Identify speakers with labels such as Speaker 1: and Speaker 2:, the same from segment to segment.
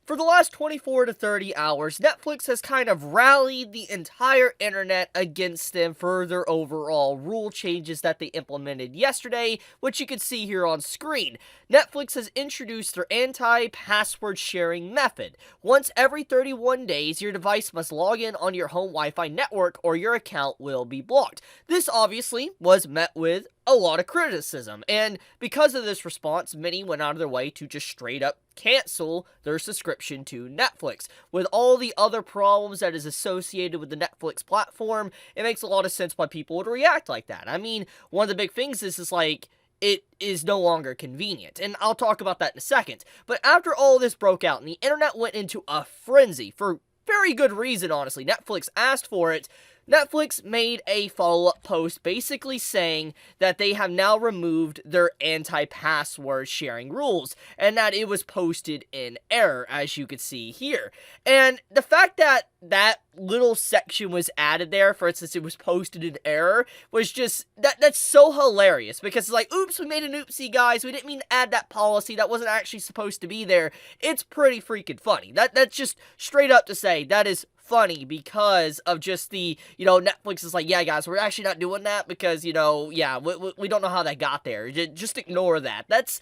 Speaker 1: For the last 24 to 30 hours, Netflix has kind of rallied the entire internet against them for their overall rule changes that they implemented yesterday, which you can see here on screen. Netflix has introduced their anti-password sharing method. Once every 31 days, your device must log in on your home Wi-Fi network or your account will be blocked. This obviously was met with a lot of criticism, and because of this response, many went out of their way to just straight up cancel their subscription to Netflix. With all the other problems that is associated with the Netflix platform, it makes a lot of sense why people would react like that. I mean, one of the big things is like, it is no longer convenient, and I'll talk about that in a second. But after all this broke out and the internet went into a frenzy, for very good reason, honestly, Netflix asked for it, Netflix made a follow-up post basically saying that they have now removed their anti-password sharing rules, and that it was posted in error, as you can see here. And the fact that that little section was added there, for instance, it was posted in error, was just, that's so hilarious, because it's like, oops, we made an oopsie, guys, we didn't mean to add that policy, that wasn't actually supposed to be there. It's pretty freaking funny. That's just straight up to say, that is funny because of just the, Netflix is like, yeah, guys, we're actually not doing that because, yeah, we don't know how that got there. Just ignore that. That's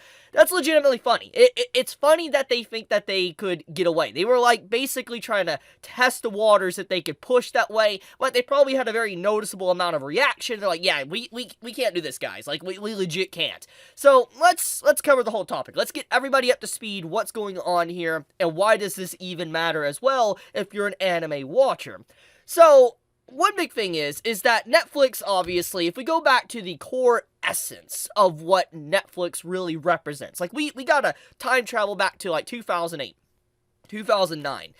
Speaker 1: legitimately funny. It's funny that they think that they could get away. They were, like, basically trying to test the waters that they could push that way, but they probably had a very noticeable amount of reaction. They're like, yeah, we can't do this, guys. Like, we legit can't. So, let's cover the whole topic. Let's get everybody up to speed, what's going on here, and why does this even matter as well if you're an anime watcher. So, one big thing is that Netflix, obviously, if we go back to the core essence of what Netflix really represents, like, we gotta time travel back to, like, 2008, 2009.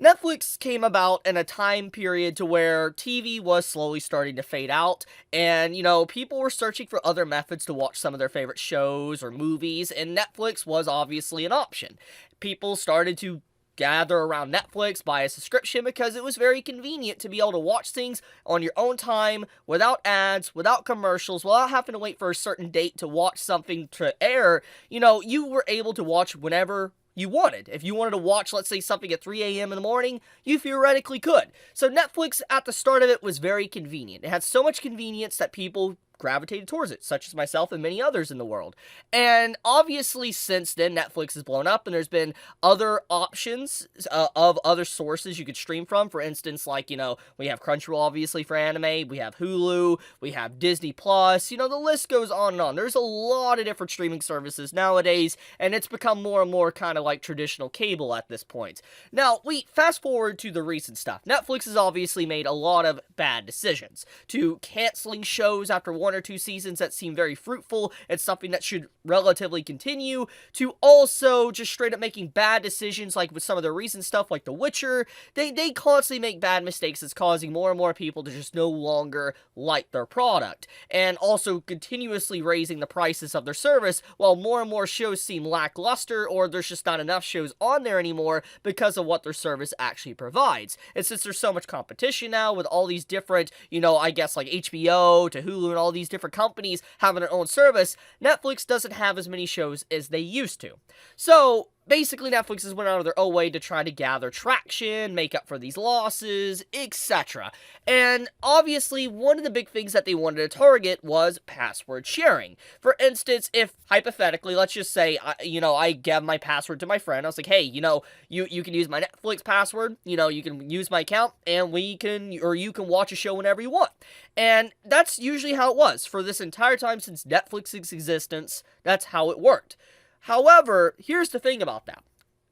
Speaker 1: Netflix came about in a time period to where TV was slowly starting to fade out, and, people were searching for other methods to watch some of their favorite shows or movies, and Netflix was obviously an option. People started to gather around Netflix, buy a subscription, because it was very convenient to be able to watch things on your own time, without ads, without commercials, without having to wait for a certain date to watch something to air. You were able to watch whenever you wanted. If you wanted to watch, let's say, something at 3 a.m. in the morning, you theoretically could. So Netflix, at the start of it, was very convenient. It had so much convenience that people gravitated towards it, such as myself and many others in the world. And obviously, since then, Netflix has blown up, and there's been other options of other sources you could stream from. For instance, like, we have Crunchyroll, obviously, for anime, we have Hulu, we have Disney Plus, the list goes on and on. There's a lot of different streaming services nowadays, and it's become more and more kind of like traditional cable at this point. Now, we fast forward to the recent stuff. Netflix has obviously made a lot of bad decisions, to canceling shows after one or two seasons that seem very fruitful and something that should relatively continue, to also just straight up making bad decisions, like with some of the recent stuff like The Witcher. They constantly make bad mistakes that's causing more and more people to just no longer like their product, and also continuously raising the prices of their service, while more and more shows seem lackluster, or there's just not enough shows on there anymore because of what their service actually provides. And since there's so much competition now with all these different, I guess like HBO to Hulu and all these different companies having their own service, Netflix doesn't have as many shows as they used to. So, basically, Netflix has went out of their own way to try to gather traction, make up for these losses, etc. And obviously, one of the big things that they wanted to target was password sharing. For instance, if, hypothetically, let's just say, I gave my password to my friend, I was like, hey, you can use my Netflix password, you can use my account, and you can watch a show whenever you want. And that's usually how it was. For this entire time since Netflix's existence, that's how it worked. However, here's the thing about that.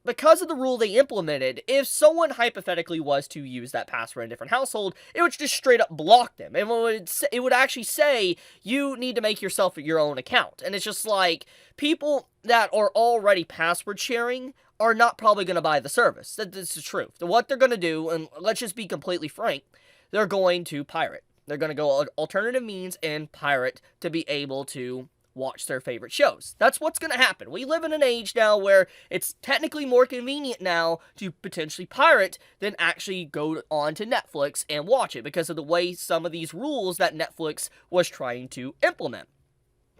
Speaker 1: Because of the rule they implemented, if someone hypothetically was to use that password in a different household, it would just straight up block them. And it would actually say, you need to make yourself your own account. And it's just like, people that are already password sharing are not probably going to buy the service. That's the truth. What they're going to do, and let's just be completely frank, they're going to pirate. They're going to go alternative means and pirate to be able to watch their favorite shows. That's what's going to happen. We live in an age now where it's technically more convenient now to potentially pirate than actually go on to Netflix and watch it, because of the way some of these rules that Netflix was trying to implement.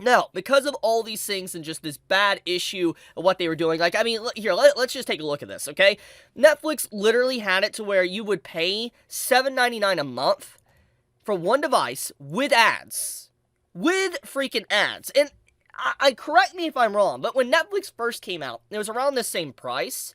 Speaker 1: Now, because of all these things and just this bad issue of what they were doing, like, I mean, here, let's just take a look at this, okay? Netflix literally had it to where you would pay $7.99 a month for one device with ads. With freaking ads. And I correct me if I'm wrong, but when Netflix first came out, it was around the same price.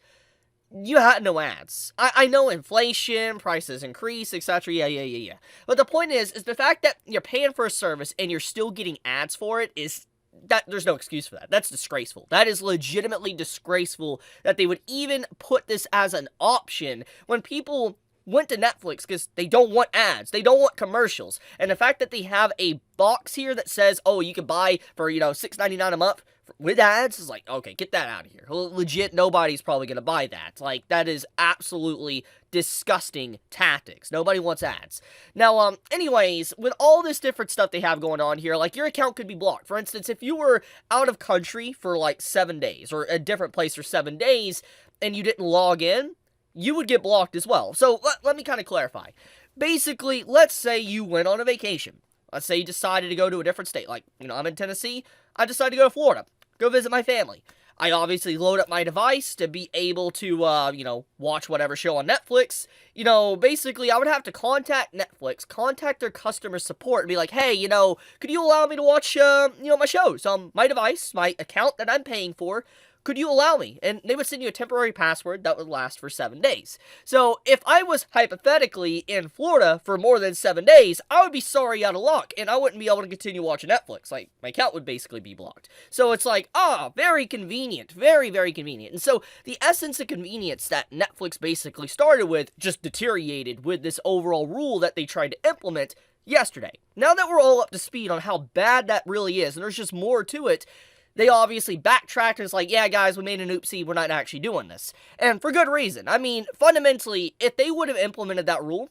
Speaker 1: You had no ads. I know inflation, prices increase, etc. Yeah. But the point is the fact that you're paying for a service and you're still getting ads for it is that there's no excuse for that. That's disgraceful. That is legitimately disgraceful that they would even put this as an option when people went to Netflix because they don't want ads. They don't want commercials. And the fact that they have a box here that says, oh, you can buy for, $6.99 a month with ads is like, okay, get that out of here. Legit, nobody's probably going to buy that. Like, that is absolutely disgusting tactics. Nobody wants ads. Now, anyways, with all this different stuff they have going on here, like, your account could be blocked. For instance, if you were out of country for, like, 7 days, or a different place for 7 days, and you didn't log in, you would get blocked as well. So, let me kind of clarify. Basically, let's say you went on a vacation. Let's say you decided to go to a different state. Like, I'm in Tennessee. I decided to go to Florida. Go visit my family. I obviously load up my device to be able to, watch whatever show on Netflix. Basically, I would have to contact Netflix, contact their customer support, and be like, hey, could you allow me to watch, my shows on my device, my account that I'm paying for? Could you allow me? And they would send you a temporary password that would last for 7 days. So, if I was hypothetically in Florida for more than 7 days, I would be sorry out of luck, and I wouldn't be able to continue watching Netflix. Like, my account would basically be blocked. So, it's like, very convenient. Very, very convenient. And so, the essence of convenience that Netflix basically started with just deteriorated with this overall rule that they tried to implement yesterday. Now that we're all up to speed on how bad that really is, and there's just more to it, they obviously backtracked and it's like, yeah, guys, we made an oopsie, we're not actually doing this. And for good reason. I mean, fundamentally, if they would have implemented that rule,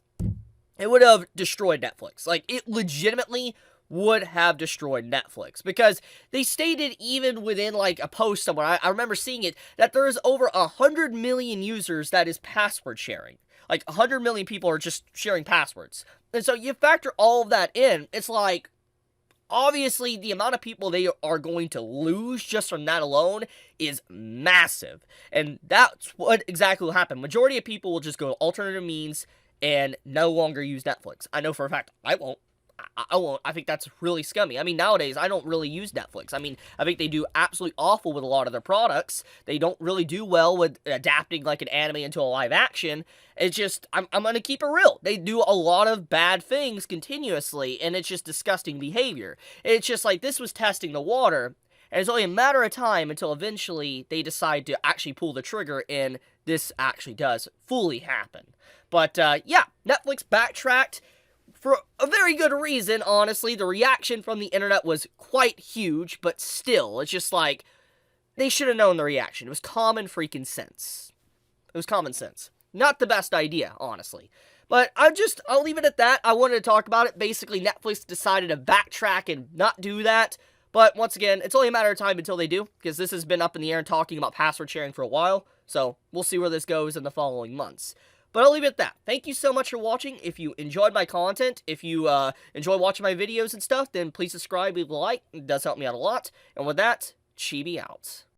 Speaker 1: it would have destroyed Netflix. Like, it legitimately would have destroyed Netflix. Because they stated even within, like, a post somewhere, I remember seeing it, that there's over 100 million users that is password sharing. Like, 100 million people are just sharing passwords. And so you factor all of that in, it's like, obviously, the amount of people they are going to lose just from that alone is massive. And that's what exactly will happen. Majority of people will just go to alternative means and no longer use Netflix. I know for a fact I won't. I won't. I think that's really scummy. I mean, nowadays, I don't really use Netflix. I mean, I think they do absolutely awful with a lot of their products. They don't really do well with adapting, like, an anime into a live action. It's just, I'm going to keep it real. They do a lot of bad things continuously, and it's just disgusting behavior. It's just like, this was testing the water, and it's only a matter of time until eventually they decide to actually pull the trigger, and this actually does fully happen. But, yeah, Netflix backtracked. For a very good reason, honestly. The reaction from the internet was quite huge, but still, it's just like, they should have known the reaction. It was common freaking sense. It was common sense. Not the best idea, honestly. But I'll leave it at that. I wanted to talk about it. Basically, Netflix decided to backtrack and not do that. But once again, it's only a matter of time until they do, because this has been up in the air and talking about password sharing for a while. So, we'll see where this goes in the following months. But I'll leave it at that. Thank you so much for watching. If you enjoyed my content, if you enjoy watching my videos and stuff, then please subscribe, leave a like. It does help me out a lot. And with that, Chibi out.